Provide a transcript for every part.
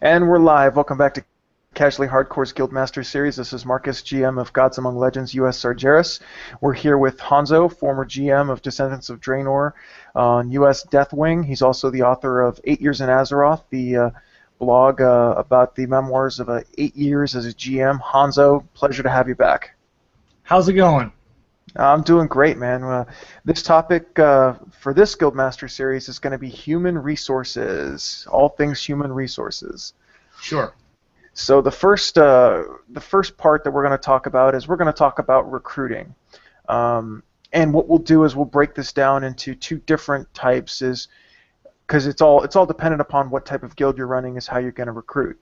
And we're live. Welcome back to Casually Hardcore's Guildmaster series. This is Marcus, GM of Gods Among Legends, US Sargeras. We're here with Hanzo, former GM of Descendants of Draenor on US Deathwing. He's also the author of 8 Years in Azeroth, the blog about the memoirs of 8 years as a GM. Hanzo, pleasure to have you back. How's it going? I'm doing great, man. This topic for this Guildmaster series is going to be human resources, all things human resources. Sure. So the first part that we're going to talk about is we're going to talk about recruiting, and what we'll do is we'll break this down into two different types, is because it's all dependent upon what type of guild you're running is how you're going to recruit.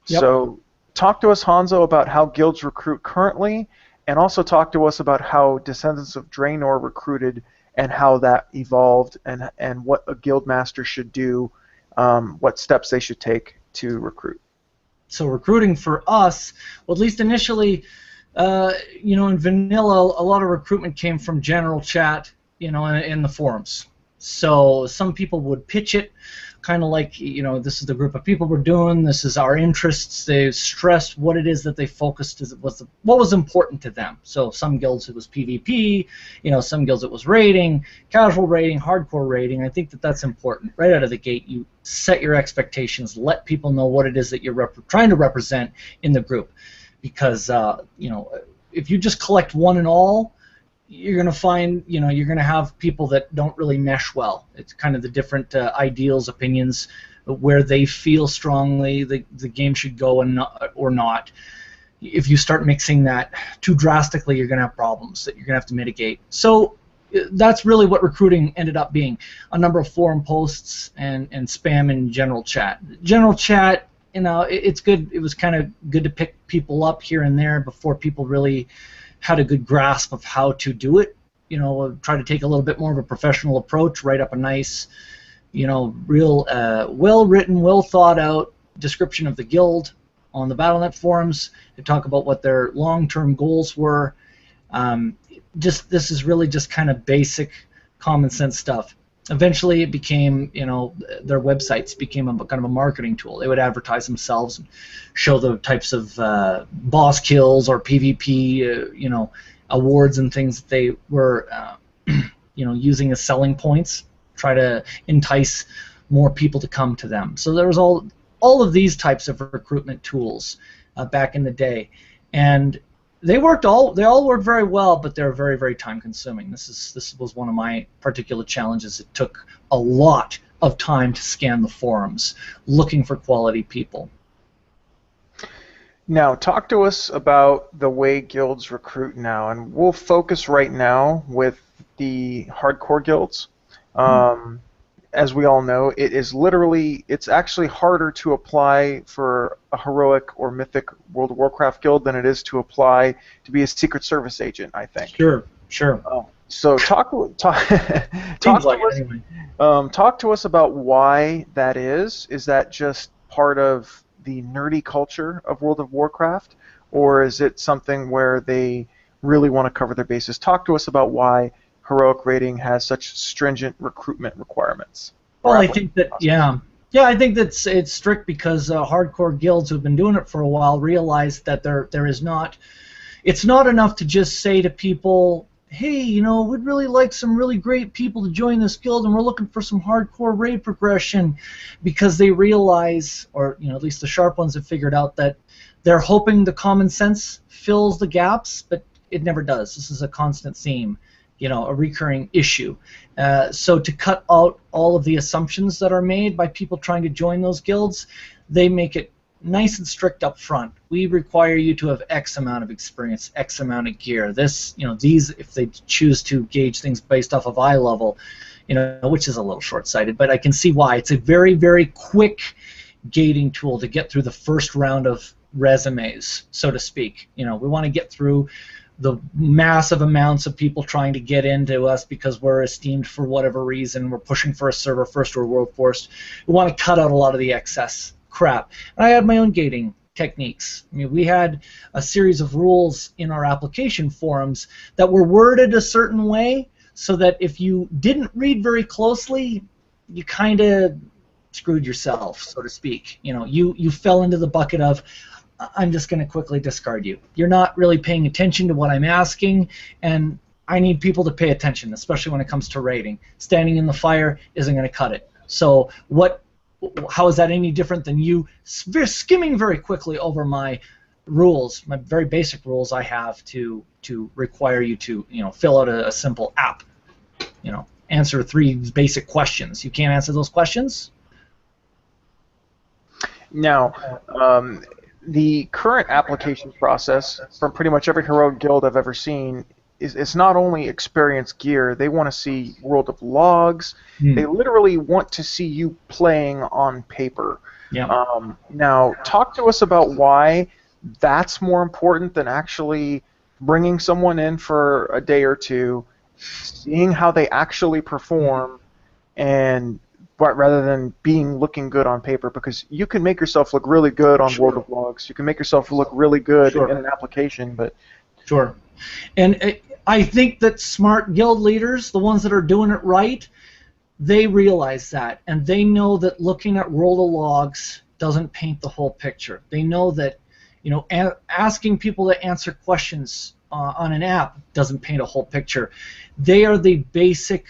Yep. So talk to us, Hanzo, about how guilds recruit currently. And also talk to us about how Descendants of Draenor recruited and how that evolved and what a guild master should do, what steps they should take to recruit. So recruiting for us, well, at least initially, in vanilla, a lot of recruitment came from general chat, in the forums. So some people would pitch it, kind of like, this is the group of people we're doing, this is our interests. They stressed what it is that they focused, what was important to them. So some guilds it was PvP, some guilds it was raiding, casual raiding, hardcore raiding. I think that that's important. Right out of the gate, you set your expectations, let people know what it is that you're trying to represent in the group. Because, if you just collect one and all, you're going to find, you're going to have people that don't really mesh well. It's kind of the different ideals, opinions, where they feel strongly the game should go or not. If you start mixing that too drastically, you're going to have problems that you're going to have to mitigate. So that's really what recruiting ended up being, a number of forum posts and spam in general chat. General chat, it's good. It was kind of good to pick people up here and there before people really had a good grasp of how to do it. Try to take a little bit more of a professional approach, write up a nice, real well-written, well-thought-out description of the guild on the Battle.net forums to talk about what their long-term goals were. This is really just kind of basic common sense stuff. Eventually it became, their websites became kind of a marketing tool. They would advertise themselves and show the types of boss kills or PvP, awards and things that they were, using as selling points, try to entice more people to come to them. So there was all of these types of recruitment tools back in the day. And they all worked very well, but they're very, very time consuming. This was one of my particular challenges. It took a lot of time to scan the forums looking for quality people. Now, talk to us about the way guilds recruit now, and we'll focus right now with the hardcore guilds. As we all know, it's actually harder to apply for a heroic or mythic World of Warcraft guild than it is to apply to be a Secret Service agent, I think. Sure. So talk to us about why that is. Is that just part of the nerdy culture of World of Warcraft, or is it something where they really want to cover their bases? Talk to us about why heroic rating has such stringent recruitment requirements. Well, I think that, I think that it's strict because hardcore guilds who've been doing it for a while realize that it's not enough to just say to people, hey, we'd really like some really great people to join this guild, and we're looking for some hardcore raid progression, because they realize, or at least the sharp ones have figured out, that they're hoping the common sense fills the gaps, but it never does. This is a constant theme, a recurring issue. So to cut out all of the assumptions that are made by people trying to join those guilds, they make it nice and strict up front. We require you to have X amount of experience, X amount of gear. These, if they choose to gauge things based off of eye level, which is a little short-sighted, but I can see why. It's a very, very quick gating tool to get through the first round of resumes, so to speak. We want to get through the massive amounts of people trying to get into us because we're esteemed for whatever reason. We're pushing for a server first or world first. We want to cut out a lot of the excess crap. And I had my own gating techniques. We had a series of rules in our application forums that were worded a certain way so that if you didn't read very closely, you kind of screwed yourself, so to speak. You know, you fell into the bucket of, I'm just going to quickly discard you. You're not really paying attention to what I'm asking, and I need people to pay attention, especially when it comes to rating. Standing in the fire isn't going to cut it. So how is that any different than you skimming very quickly over my rules, my very basic rules I have to require you to, you know, fill out a simple app, you know, answer 3 basic questions. You can't answer those questions? Now, the current application process from pretty much every heroic guild I've ever seen is not only experience gear, they want to see World of Logs. They literally want to see you playing on paper. Yeah. Now, talk to us about why that's more important than actually bringing someone in for a day or two, seeing how they actually perform, but rather than looking good on paper, because you can make yourself look really good on World of Logs. You can make yourself look really good in an application, but sure. And I think that smart guild leaders, the ones that are doing it right, they realize that, and they know that looking at World of Logs doesn't paint the whole picture. They know that, you know, asking people to answer questions on an app doesn't paint a whole picture. They are the basic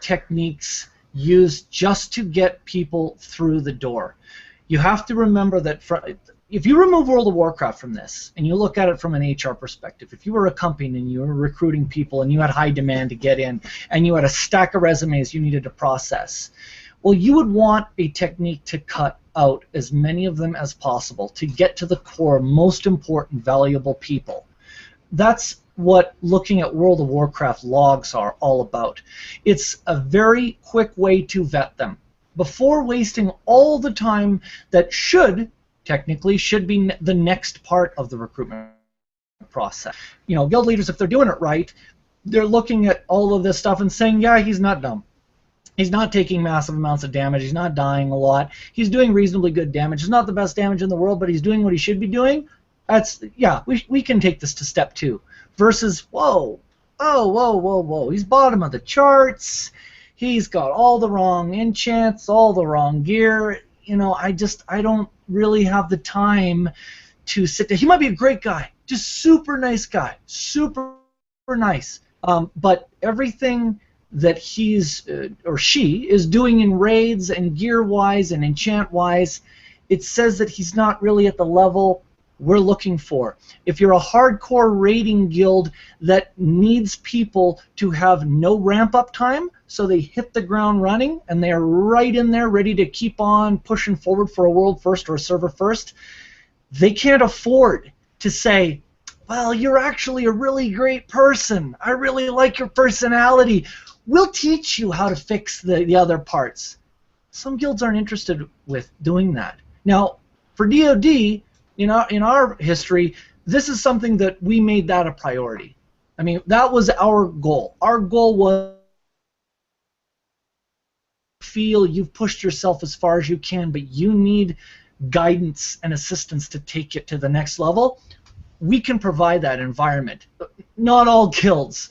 techniques used just to get people through the door. You have to remember that if you remove World of Warcraft from this and you look at it from an HR perspective, if you were a company and you were recruiting people and you had high demand to get in and you had a stack of resumes you needed to process, well, you would want a technique to cut out as many of them as possible to get to the core, most important, valuable people. That's what looking at World of Warcraft logs are all about. It's a very quick way to vet them before wasting all the time that technically should be the next part of the recruitment process. You know, guild leaders, if they're doing it right, they're looking at all of this stuff and saying, yeah, he's not dumb. He's not taking massive amounts of damage. He's not dying a lot. He's doing reasonably good damage. It's not the best damage in the world, but he's doing what he should be doing. We can take this to step 2. Versus, whoa, he's bottom of the charts. He's got all the wrong enchants, all the wrong gear. You know, I don't really have the time to sit there. He might be a great guy, just super nice guy, super nice. But everything that he's or she is doing in raids and gear-wise and enchant-wise, it says that he's not really at the level we're looking for. If you're a hardcore raiding guild that needs people to have no ramp-up time, so they hit the ground running and they are right in there ready to keep on pushing forward for a world first or a server first, they can't afford to say, well, you're actually a really great person. I really like your personality. We'll teach you how to fix the other parts. Some guilds aren't interested with doing that. Now, for DoD, in our history, this is something that we made that a priority. I mean, that was our goal. Our goal was feel you've pushed yourself as far as you can, but you need guidance and assistance to take it to the next level. We can provide that environment. Not all guilds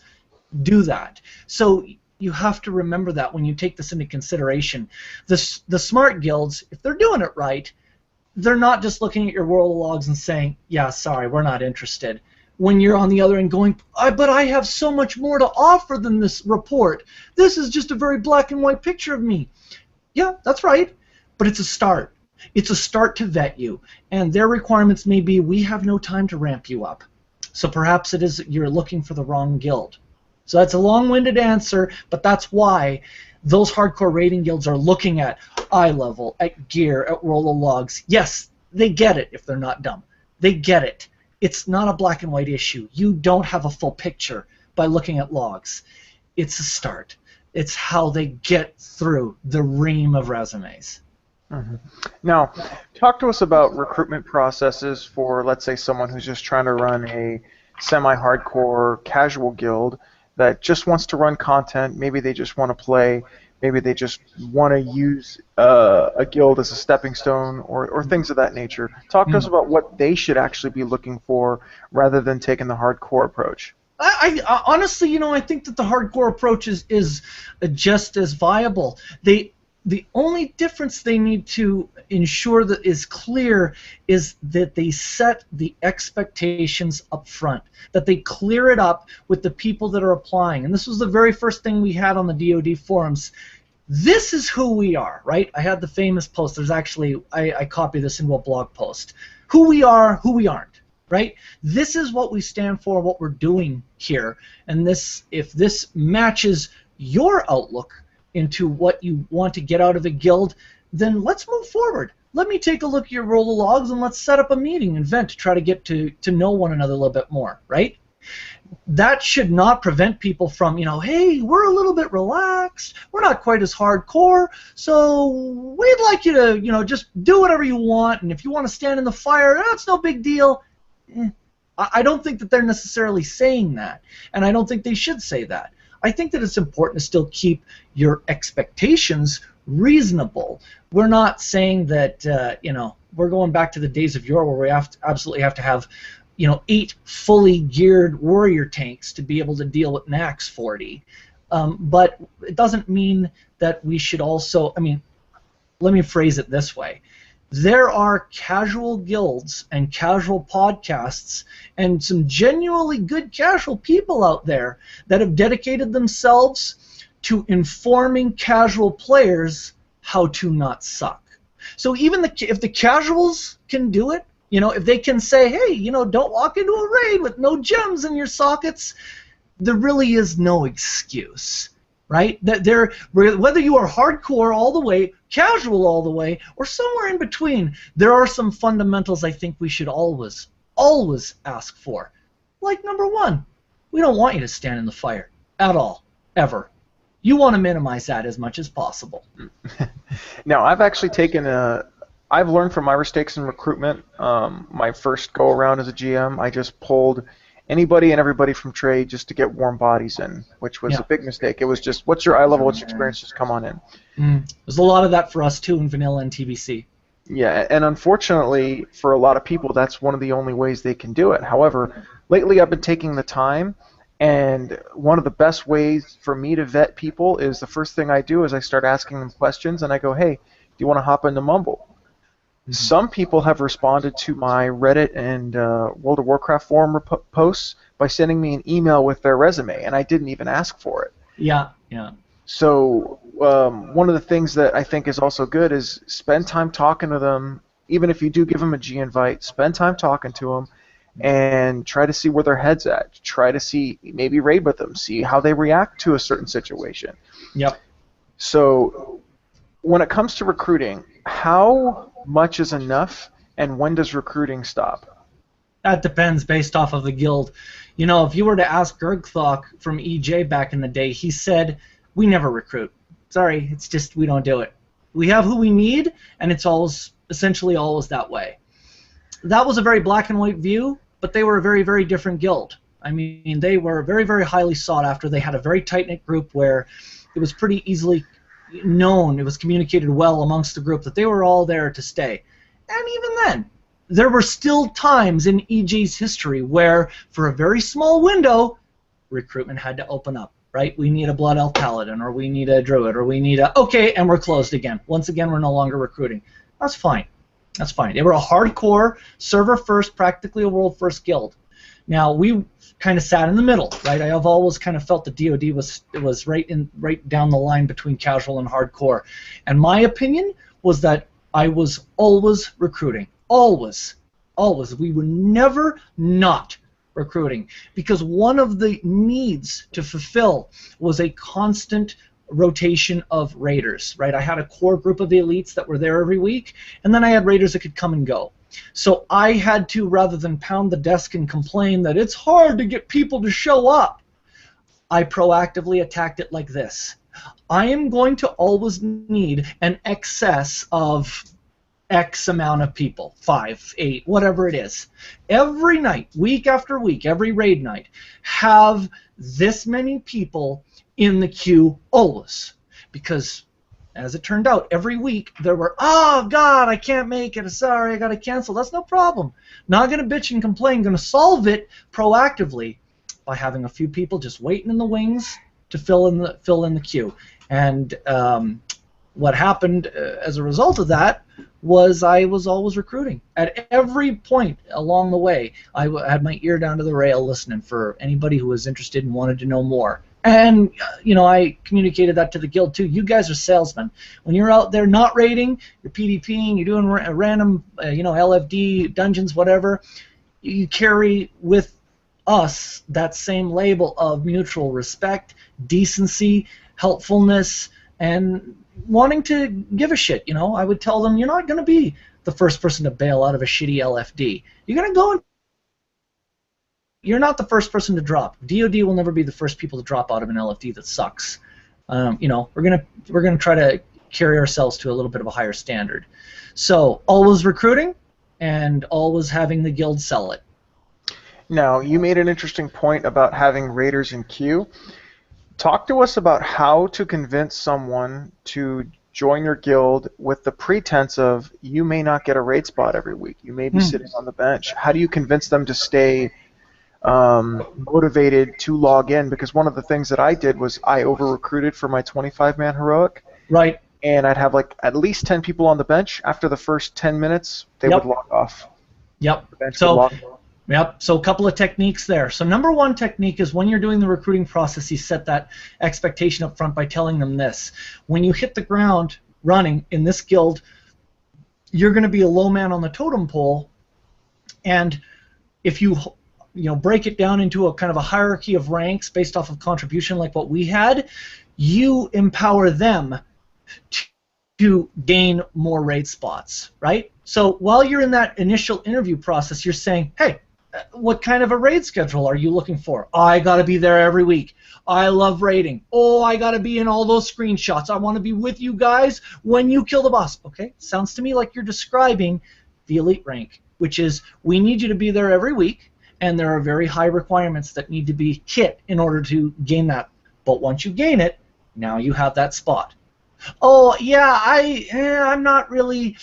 do that. So you have to remember that when you take this into consideration. The smart guilds, if they're doing it right, they're not just looking at your World of Logs and saying, yeah, sorry, we're not interested. When you're on the other end going, but I have so much more to offer than this report. This is just a very black and white picture of me. Yeah, that's right, but it's a start. It's a start to vet you, and their requirements may be, we have no time to ramp you up. So perhaps it is you're looking for the wrong guild. So that's a long-winded answer, but that's why those hardcore raiding guilds are looking at eye level, at gear, at World of Logs. Yes, they get it if they're not dumb. They get it. It's not a black and white issue. You don't have a full picture by looking at logs. It's a start. It's how they get through the ream of resumes. Mm-hmm. Now, talk to us about recruitment processes for, let's say, someone who's just trying to run a semi-hardcore casual guild that just wants to run content. Maybe they just want to play. Maybe they just want to use a guild as a stepping stone or things of that nature. Talk to us about what they should actually be looking for rather than taking the hardcore approach. I honestly, I think that the hardcore approach is just as viable. The only difference they need to ensure that is clear is that they set the expectations up front, that they clear it up with the people that are applying. And this was the very first thing we had on the DoD forums. This is who we are, right? I had the famous post. There's actually, I copied this into a blog post. Who we are, who we aren't, right? This is what we stand for, what we're doing here. And this, if this matches your outlook into what you want to get out of a guild, then let's move forward. Let me take a look at your roll of logs and let's set up a meeting and vent to try to get to know one another a little bit more, right? That should not prevent people from, you know, hey, we're a little bit relaxed, we're not quite as hardcore, so we'd like you to, you know, just do whatever you want, and if you want to stand in the fire, that's no big deal. I don't think that they're necessarily saying that, and I don't think they should say that. I think that it's important to still keep your expectations reasonable. We're not saying that, you know, we're going back to the days of yore where we absolutely have to have, you know, 8 fully geared warrior tanks to be able to deal with Nax 40. But it doesn't mean that we should also, I mean, let me phrase it this way. There are casual guilds and casual podcasts and some genuinely good casual people out there that have dedicated themselves to informing casual players how to not suck. So even if the casuals can do it, you know, if they can say, hey, you know, don't walk into a raid with no gems in your sockets, there really is no excuse. Right? Whether you are hardcore all the way, casual all the way, or somewhere in between, there are some fundamentals I think we should always ask for. Like number 1, we don't want you to stand in the fire at all, ever. You want to minimize that as much as possible. Now, I've actually I've learned from my mistakes in recruitment. My first go around as a GM, I just pulled anybody and everybody from trade just to get warm bodies in, which was a big mistake. It was just, what's your eye level, what's your experience, just come on in. There's a lot of that for us too in vanilla and TBC. Yeah, and unfortunately for a lot of people, that's one of the only ways they can do it. However, lately I've been taking the time, and one of the best ways for me to vet people is the first thing I do is I start asking them questions, and I go, hey, do you want to hop into Mumble? Some people have responded to my Reddit and World of Warcraft forum posts by sending me an email with their resume, and I didn't even ask for it. Yeah, yeah. So one of the things that I think is also good is spend time talking to them. Even if you do give them a G invite, spend time talking to them and try to see where their head's at. Try to see, maybe raid with them, see how they react to a certain situation. Yep. So when it comes to recruiting, how much is enough, and when does recruiting stop? That depends based off of the guild. You know, if you were to ask Gergthok from EJ back in the day, he said, we never recruit. Sorry, it's just we don't do it. We have who we need, and it's essentially always that way. That was a very black and white view, but they were a very, very different guild. I mean, they were very, very highly sought after. They had a very tight-knit group where it was pretty easily known, it was communicated well amongst the group that they were all there to stay. And even then, there were still times in EJ's history where, for a very small window, recruitment had to open up, right? We need a Blood Elf Paladin, or we need a Druid, or we need a... Okay, and we're closed again. Once again, we're no longer recruiting. That's fine. That's fine. They were a hardcore, server-first, practically a world-first guild. Now, we kind of sat in the middle, right? I have always kind of felt the DoD was right down the line between casual and hardcore. And my opinion was that I was always recruiting. Always. Always. We were never not recruiting, because one of the needs to fulfill was a constant rotation of raiders, right? I had a core group of elites that were there every week, and then I had raiders that could come and go. So I had to, rather than pound the desk and complain that it's hard to get people to show up, I proactively attacked it like this. I am going to always need an excess of X amount of people, 5, 8, whatever it is. Every night, week after week, every raid night, have this many people in the queue always. Because, as it turned out, every week there were, oh, God, I can't make it. Sorry, I got to cancel. That's no problem. Not going to bitch and complain. Going to solve it proactively by having a few people just waiting in the wings to fill in the queue. And what happened as a result of that was I was always recruiting. At every point along the way, I had my ear down to the rail listening for anybody who was interested and wanted to know more. And, I communicated that to the guild, too. You guys are salesmen. When you're out there not raiding, you're PvPing, you're doing random, LFD, dungeons, whatever, you carry with us that same label of mutual respect, decency, helpfulness, and wanting to give a shit. I would tell them, you're not going to be the first person to bail out of a shitty LFD. You're going to go and you're not the first person to drop. DoD will never be the first people to drop out of an LFD that sucks. We're gonna try to carry ourselves to a little bit of a higher standard. So always recruiting and always having the guild sell it. Now, you made an interesting point about having raiders in queue. Talk to us about how to convince someone to join your guild with the pretense of you may not get a raid spot every week. You may be sitting on the bench. How do you convince them to stay motivated to log in? Because one of the things that I did was I over-recruited for my 25-man heroic. Right. And I'd have at least 10 people on the bench. After the first 10 minutes, they would log off. Yep. So a couple of techniques there. So number one technique is when you're doing the recruiting process, you set that expectation up front by telling them this. When you hit the ground running in this guild, you're going to be a low man on the totem pole, and if you break it down into a kind of a hierarchy of ranks based off of contribution like what we had, you empower them to gain more raid spots, right? So while you're in that initial interview process, you're saying, hey, what kind of a raid schedule are you looking for? I got to be there every week. I love raiding. Oh, I got to be in all those screenshots. I want to be with you guys when you kill the boss. Okay, sounds to me like you're describing the elite rank, which is we need you to be there every week, and there are very high requirements that need to be hit in order to gain that. But once you gain it, now you have that spot. Oh, yeah, I'm not really,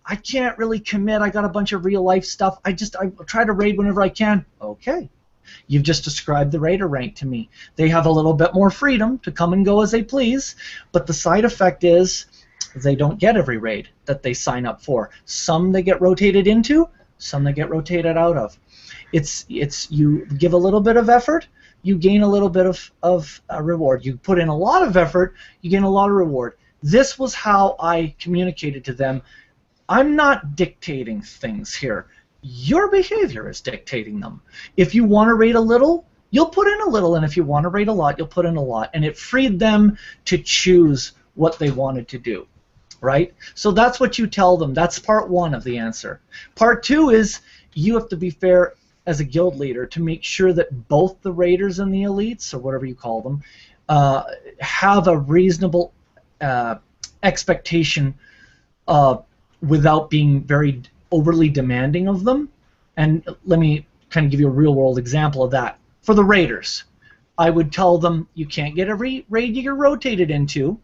I can't really commit. I got a bunch of real-life stuff. I try to raid whenever I can. Okay. You've just described the raider rank to me. They have a little bit more freedom to come and go as they please, but the side effect is they don't get every raid that they sign up for. Some they get rotated into, some they get rotated out of. It's you give a little bit of effort, you gain a little bit of reward. You put in a lot of effort, you gain a lot of reward. This was how I communicated to them. I'm not dictating things here. Your behavior is dictating them. If you want to rate a little, you'll put in a little, and if you want to rate a lot, you'll put in a lot. And it freed them to choose what they wanted to do, right? So that's what you tell them. That's part one of the answer. Part two is you have to be fair as a guild leader to make sure that both the raiders and the elites, or whatever you call them, have a reasonable expectation without being very overly demanding of them. And let me kind of give you a real-world example of that. For the raiders, I would tell them you can't get every raid you get rotated into,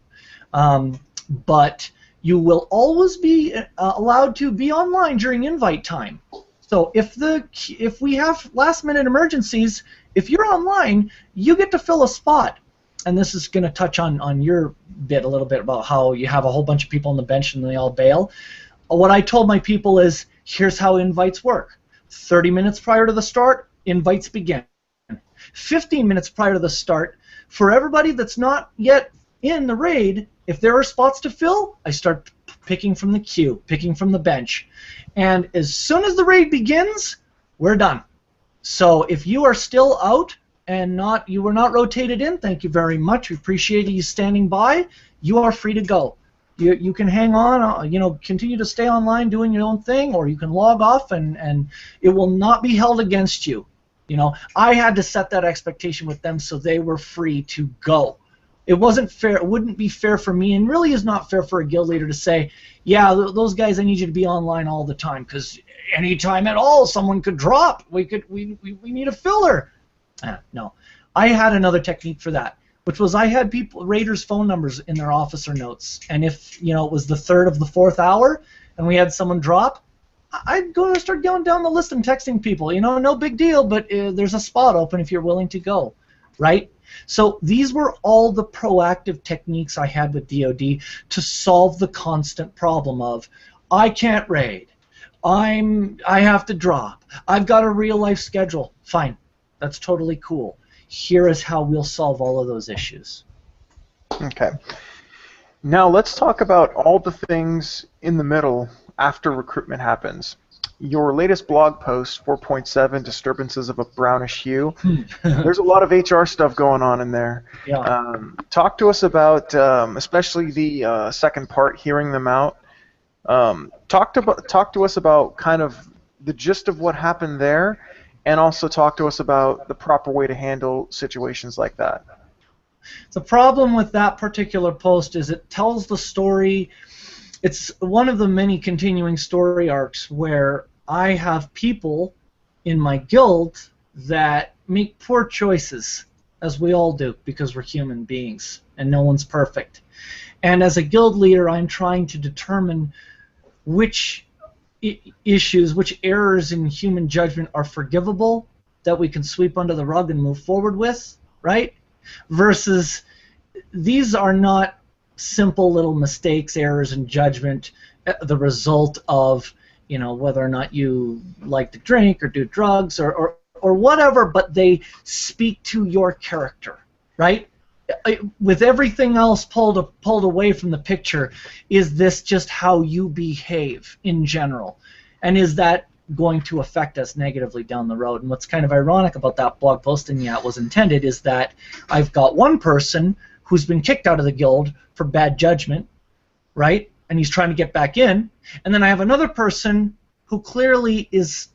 but you will always be allowed to be online during invite time. So if we have last-minute emergencies, if you're online, you get to fill a spot. And this is going to touch on your bit a little bit about how you have a whole bunch of people on the bench and they all bail. What I told my people is, here's how invites work. 30 minutes prior to the start, invites begin. 15 minutes prior to the start, for everybody that's not yet in the raid, if there are spots to fill, I start picking from the queue, picking from the bench. And as soon as the raid begins, we're done. So if you are still out and you were not rotated in, thank you very much. We appreciate you standing by. You are free to go. You can hang on, continue to stay online doing your own thing, or you can log off and it will not be held against you. I had to set that expectation with them so they were free to go. It wasn't fair. It wouldn't be fair for me, and really is not fair for a guild leader to say, yeah, those guys, I need you to be online all the time, because anytime at all someone could drop. We need a filler. No. I had another technique for that, which was I had raiders' phone numbers in their officer notes, and if it was the third of the fourth hour and we had someone drop, I'd go and start going down the list and texting people. No big deal, but there's a spot open if you're willing to go, right? So these were all the proactive techniques I had with DoD to solve the constant problem of, I can't raid, I have to drop, I've got a real life schedule. Fine, that's totally cool. Here is how we'll solve all of those issues. Okay. Now let's talk about all the things in the middle after recruitment happens. Your latest blog post, 4.7, Disturbances of a Brownish Hue, there's a lot of HR stuff going on in there. Yeah. Talk to us about, especially the second part, hearing them out. Talk to us about kind of the gist of what happened there, and also talk to us about the proper way to handle situations like that. The problem with that particular post is it tells the story. It's one of the many continuing story arcs where I have people in my guild that make poor choices, as we all do, because we're human beings and no one's perfect. And as a guild leader, I'm trying to determine which issues, which errors in human judgment are forgivable, that we can sweep under the rug and move forward with, right? Versus these are not simple little mistakes, errors in judgment, the result of, you know, whether or not you like to drink or do drugs or whatever, but they speak to your character, right? With everything else pulled away from the picture, is this just how you behave in general? And is that going to affect us negatively down the road? And what's kind of ironic about that blog post, and yeah, it was intended, is that I've got one person who's been kicked out of the guild for bad judgment, right? And he's trying to get back in. And then I have another person who clearly is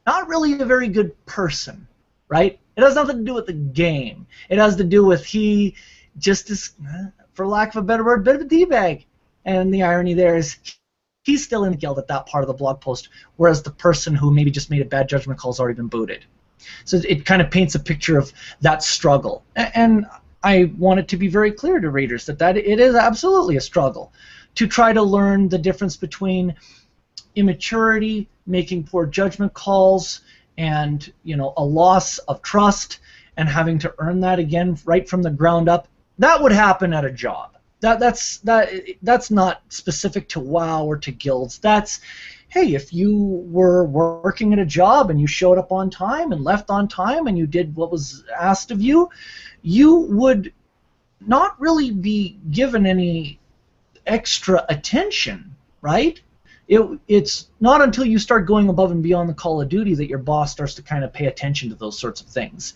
not really a very good person, right? It has nothing to do with the game. It has to do with he just is, for lack of a better word, a bit of a D-bag. And the irony there is he's still in the guild at that part of the blog post, whereas the person who maybe just made a bad judgment call has already been booted. So it kind of paints a picture of that struggle. And I want it to be very clear to readers that it is absolutely a struggle to try to learn the difference between immaturity, making poor judgment calls, and, you know, a loss of trust and having to earn that again right from the ground up. That would happen at a job. That's not specific to WoW or to guilds. That's, hey, if you were working at a job and you showed up on time and left on time and you did what was asked of you, you would not really be given any extra attention, right? It's not until you start going above and beyond the call of duty that your boss starts to kind of pay attention to those sorts of things.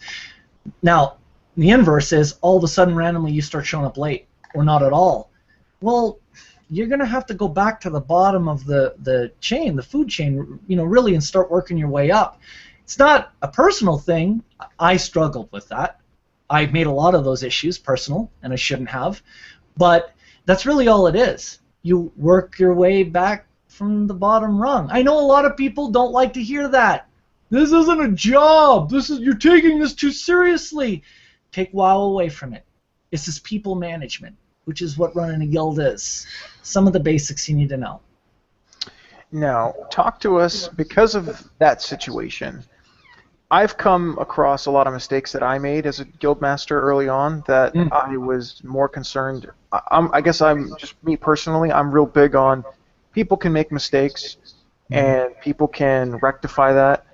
Now, the inverse is all of a sudden randomly you start showing up late or not at all. Well, you're going to have to go back to the bottom of the chain, the food chain, you know, really, and start working your way up. It's not a personal thing. I struggled with that. I made a lot of those issues personal, and I shouldn't have. But that's really all it is. You work your way back from the bottom rung. I know a lot of people don't like to hear that. This isn't a job. You're taking this too seriously. Take WoW away from it. This is people management, which is what running a guild is. Some of the basics you need to know. Now, talk to us, because of that situation, I've come across a lot of mistakes that I made as a guild master early on that I was more concerned. I guess I'm just, me personally, I'm real big on people can make mistakes and people can rectify that.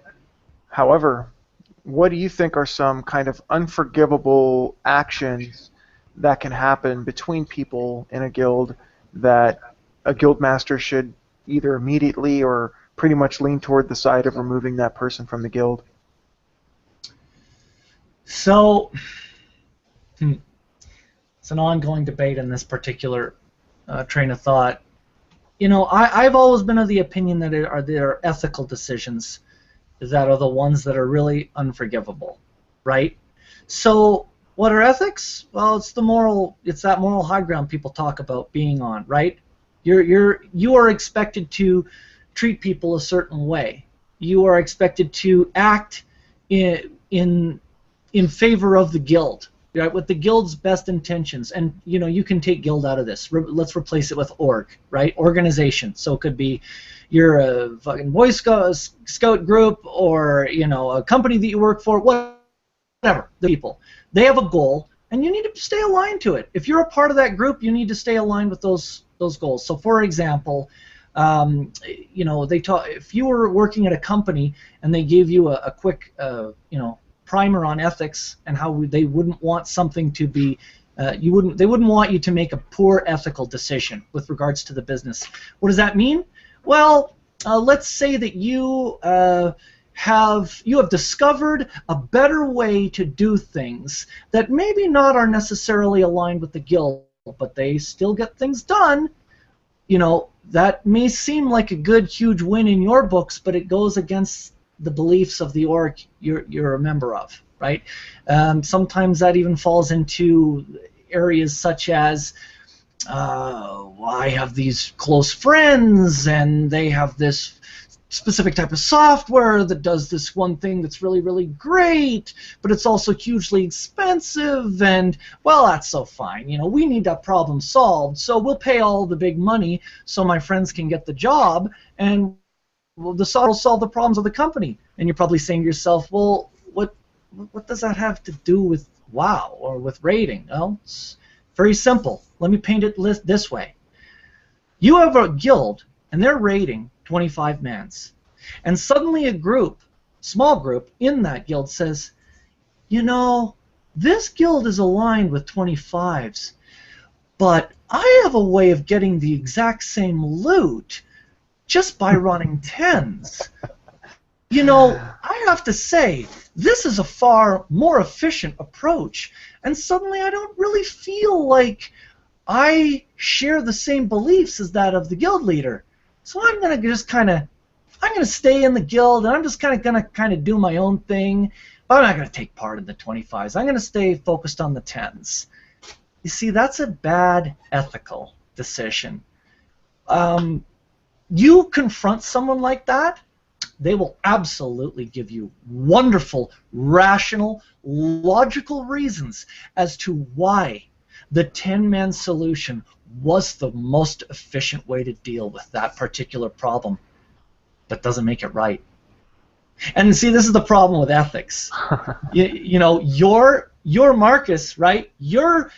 However, what do you think are some kind of unforgivable actions that can happen between people in a guild that a guild master should either immediately or pretty much lean toward the side of removing that person from the guild? So, it's an ongoing debate in this particular train of thought. You know, I've always been of the opinion that there are ethical decisions that are the ones that are really unforgivable, right? So, what are ethics? Well, it's that moral high ground people talk about being on, right? You are expected to treat people a certain way. You are expected to act in favor of the guild, right? With the guild's best intentions. And, you know, you can take guild out of this. Let's replace it with org, right? Organization. So it could be you're a fucking Boy Scout group, or, you know, a company that you work for, whatever. whatever, the people. They have a goal, and you need to stay aligned to it. If you're a part of that group, you need to stay aligned with those goals. So, for example, you know, if you were working at a company and they gave you a quick, you know, primer on ethics and how they wouldn't want something to be, they wouldn't want you to make a poor ethical decision with regards to the business. What does that mean? Well, let's say that you have discovered a better way to do things that maybe not are necessarily aligned with the guild, but they still get things done. You know, that may seem like a good, huge win in your books, but it goes against the beliefs of the org you're a member of, right? Sometimes that even falls into areas such as, I have these close friends, and they have this specific type of software that does this one thing that's really, really great, but it's also hugely expensive, and, well, that's so fine. You know, we need that problem solved, so we'll pay all the big money so my friends can get the job, and the software will solve the problems of the company. And you're probably saying to yourself, well, what does that have to do with WoW or with raiding? Well, it's very simple. Let me paint it this way. You have a guild, and they're raiding 25 mans. And suddenly a small group in that guild says, you know, this guild is aligned with 25s, but I have a way of getting the exact same loot just by running 10s. You know, I have to say, this is a far more efficient approach, and suddenly I don't really feel like I share the same beliefs as that of the guild leader. So I'm going to just I'm going to stay in the guild, and I'm just going to do my own thing, but I'm not going to take part in the 25s. I'm going to stay focused on the 10s. You see, that's a bad ethical decision. You confront someone like that, they will absolutely give you wonderful, rational, logical reasons as to why the 10-man solution was the most efficient way to deal with that particular problem, but doesn't make it right. And see, this is the problem with ethics. You know, your Marcus, right? Your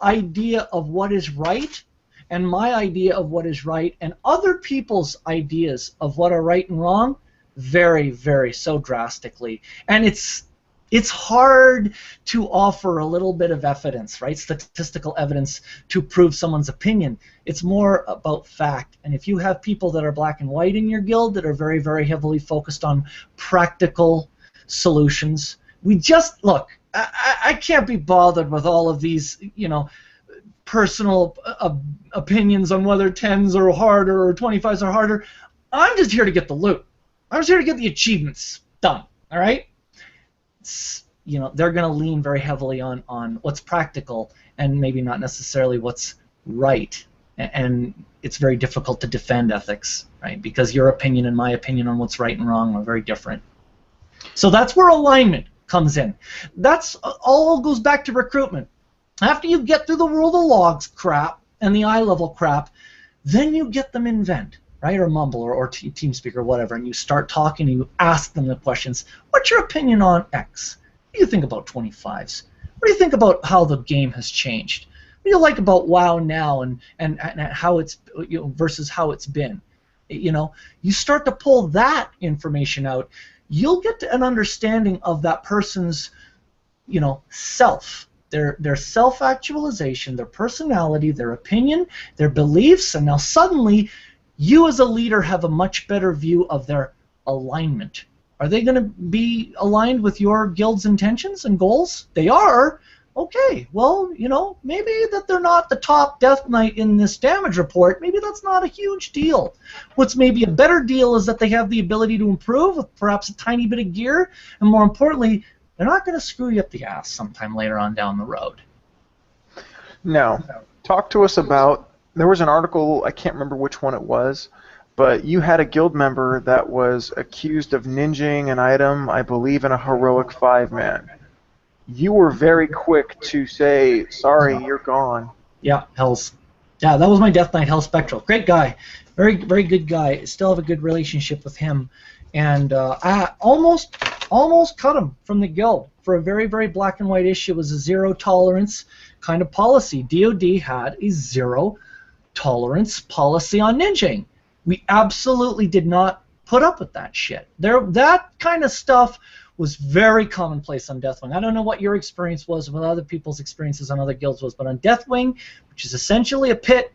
idea of what is right and my idea of what is right and other people's ideas of what are right and wrong vary, so drastically. And it's hard to offer a little bit of evidence, right? Statistical evidence to prove someone's opinion. It's more about fact. And if you have people that are black and white in your guild that are very, very heavily focused on practical solutions, look, I can't be bothered with all of these, you know, personal opinions on whether 10s are harder or 25s are harder. I'm just here to get the loot. I'm just here to get the achievements done, all right? You know, they're going to lean very heavily on what's practical and maybe not necessarily what's right. And it's very difficult to defend ethics, right? Because your opinion and my opinion on what's right and wrong are very different. So that's where alignment comes in. That's all goes back to recruitment. After you get through the World of Logs crap and the eye-level crap, then you get them in Vent, right, or Mumble, or TeamSpeak, or whatever, and you start talking and you ask them the questions. What's your opinion on X? What do you think about 25s? What do you think about how the game has changed? What do you like about WoW now and how it's, you know, versus how it's been? You know, you start to pull that information out, you'll get to an understanding of that person's, you know, self. Their self-actualization, their personality, their opinion, their beliefs, and now suddenly you as a leader have a much better view of their alignment. Are they going to be aligned with your guild's intentions and goals? They are. Okay, well, you know, maybe that they're not the top Death Knight in this damage report. Maybe that's not a huge deal. What's maybe a better deal is that they have the ability to improve with perhaps a tiny bit of gear, and more importantly, they're not going to screw you up the ass sometime later on down the road. Now, talk to us about, there was an article, I can't remember which one it was, but you had a guild member that was accused of ninjing an item, I believe, in a heroic 5-man. You were very quick to say, sorry, you're gone. Yeah, Hells. Yeah, that was my Death Knight, Hell Spectral. Great guy. Very, very good guy. Still have a good relationship with him. and I almost cut him from the guild for a very, very black and white issue. It was a zero tolerance kind of policy. DoD had a zero tolerance policy on ninjaing. We absolutely did not put up with that shit. That kind of stuff was very commonplace on Deathwing. I don't know what your experience was, what other people's experiences on other guilds was, but on Deathwing, which is essentially a pit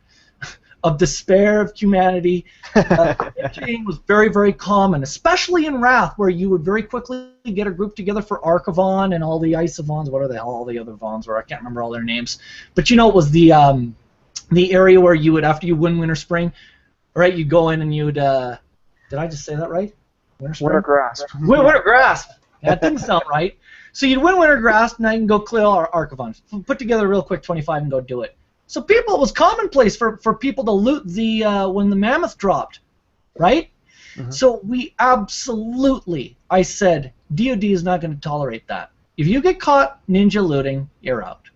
of despair of humanity, ninjaing was very, very common, especially in Wrath, where you would very quickly get a group together for Archivon and all the Isovons, what are the hell all the other Vons were, I can't remember all their names, but you know, it was the area where you would, after you win Winter Spring, right, you'd go in and you'd, did I just say that right? Winter Grasp. Winter Grasp. That didn't sound right. So you'd win Winter Grasp, now you can go clear all our Archivons. Put together real quick 25 and go do it. So people, it was commonplace for people to loot the when the Mammoth dropped, right? Mm-hmm. So we absolutely, I said, DoD is not going to tolerate that. If you get caught ninja looting, you're out.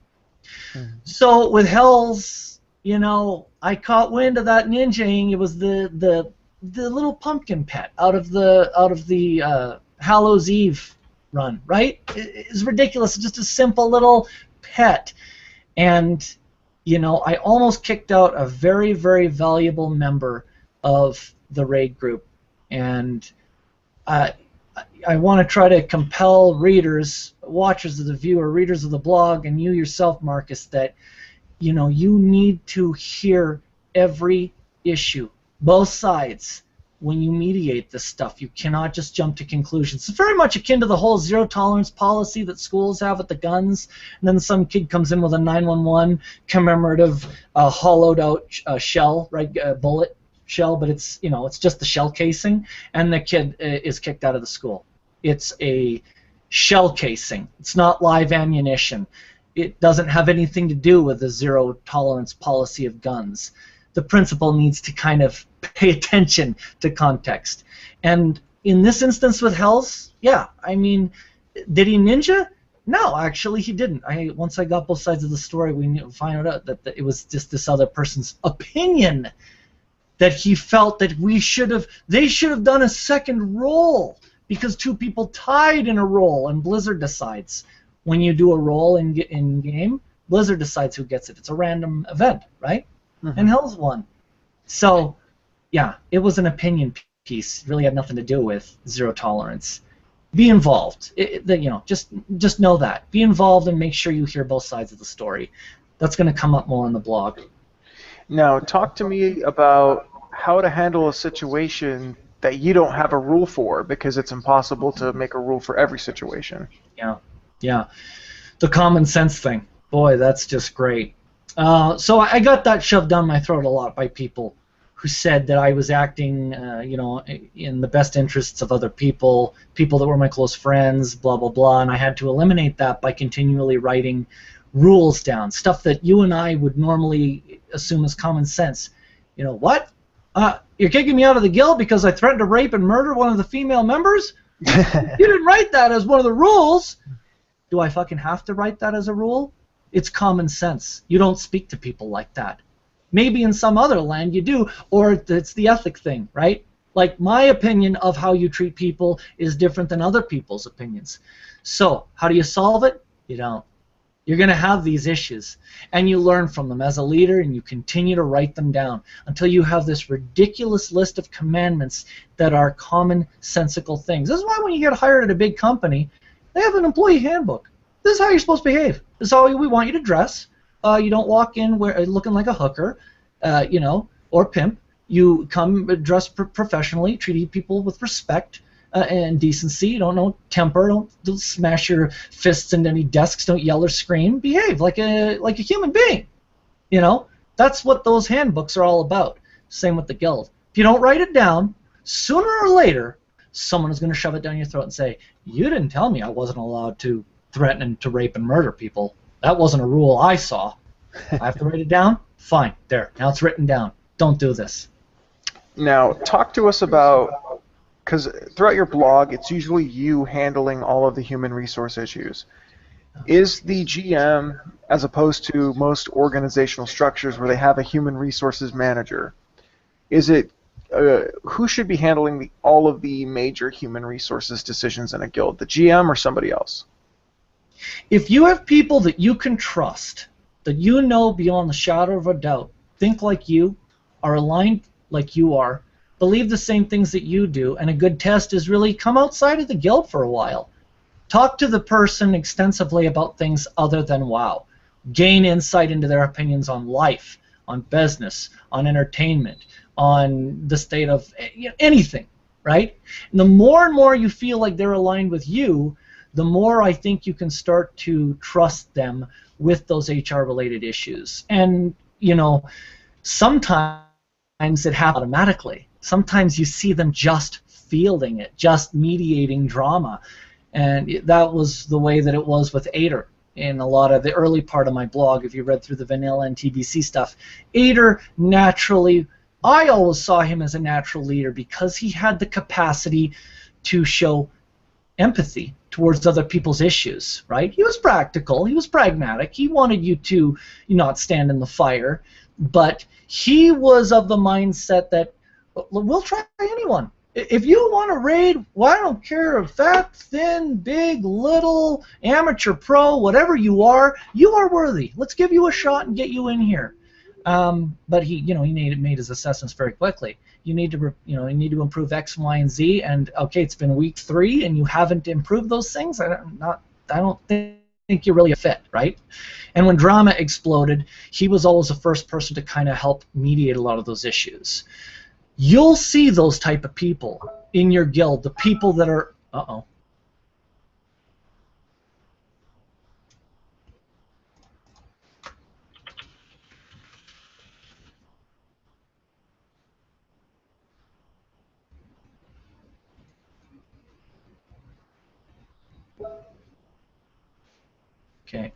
Mm-hmm. So with Hells, you know, I caught wind of that ninjaing. It was the little pumpkin pet out of the Hallows Eve run, right? It's ridiculous. It's just a simple little pet, and you know, I almost kicked out a very, very valuable member of the raid group, and I want to try to compel readers, watchers of the viewer, readers of the blog, and you yourself, Marcus, that you know, you need to hear every issue, both sides, when you mediate this stuff. You cannot just jump to conclusions. It's very much akin to the whole zero tolerance policy that schools have with the guns, and then some kid comes in with a 911 commemorative hollowed out shell, right, bullet shell, but it's, you know, it's just the shell casing, and the kid is kicked out of the school. It's a shell casing. It's not live ammunition. It doesn't have anything to do with the zero tolerance policy of guns. The principal needs to kind of pay attention to context. And in this instance with Hells, yeah, I mean, did he ninja? No, actually he didn't. Once I got both sides of the story, we found out that it was just this other person's opinion that he felt that they should have done a second roll because two people tied in a roll, and Blizzard decides. When you do a roll in game, Blizzard decides who gets it. It's a random event, right? Mm-hmm. And Hells won. So, yeah, it was an opinion piece. It really had nothing to do with zero tolerance. Be involved. You know, just know that. Be involved and make sure you hear both sides of the story. That's going to come up more on the blog. Now, talk to me about how to handle a situation that you don't have a rule for, because it's impossible to make a rule for every situation. Yeah. The common sense thing. Boy, that's just great. So I got that shoved down my throat a lot by people who said that I was acting, you know, in the best interests of other people that were my close friends, blah, blah, blah, and I had to eliminate that by continually writing rules down, stuff that you and I would normally assume as common sense. You know, what? You're kicking me out of the guild because I threatened to rape and murder one of the female members? You didn't write that as one of the rules. Do I fucking have to write that as a rule? It's common sense. You don't speak to people like that. Maybe in some other land you do, or it's the ethic thing, right? Like, my opinion of how you treat people is different than other people's opinions. So, how do you solve it? You don't. You're going to have these issues, and you learn from them as a leader, and you continue to write them down until you have this ridiculous list of commandments that are commonsensical things. This is why when you get hired at a big company, they have an employee handbook. This is how you're supposed to behave. This is how we want you to dress. You don't walk in looking like a hooker, you know, or pimp. You come dressed professionally, treating people with respect and decency. You don't know temper. Don't smash your fists into any desks. Don't yell or scream. Behave like a human being. You know, that's what those handbooks are all about. Same with the guild. If you don't write it down, sooner or later, someone is going to shove it down your throat and say, "You didn't tell me I wasn't allowed to threaten to rape and murder people. That wasn't a rule I saw. I have to write it down? Fine. There. Now it's written down. Don't do this." Now, talk to us about, because throughout your blog, it's usually you handling all of the human resource issues. Is the GM, as opposed to most organizational structures where they have a human resources manager, is it who should be handling all of the major human resources decisions in a guild, the GM or somebody else? If you have people that you can trust, that you know beyond the shadow of a doubt, think like you, are aligned like you are, believe the same things that you do, and a good test is really come outside of the guild for a while. Talk to the person extensively about things other than WoW. Gain insight into their opinions on life, on business, on entertainment, on the state of anything, right? And the more and more you feel like they're aligned with you, the more I think you can start to trust them with those HR-related issues. And, sometimes it happens automatically. Sometimes you see them just fielding it, just mediating drama. And that was the way that it was with Ader in a lot of the early part of my blog, if you read through the vanilla and TBC stuff. Ader naturally, I always saw him as a natural leader because he had the capacity to show empathy towards other people's issues, right? He was practical, he was pragmatic, he wanted you to not stand in the fire, but he was of the mindset that we'll try anyone. If you want to raid, well, I don't care if fat, thin, big, little, amateur, pro, whatever you are worthy. Let's give you a shot and get you in here. But he made his assessments very quickly. You need to, improve X, Y, and Z. And okay, it's been week 3, and you haven't improved those things. I don't think you're really a fit, right? And when drama exploded, he was always the first person to kind of help mediate a lot of those issues. You'll see those type of people in your guild, the people that are, Okay.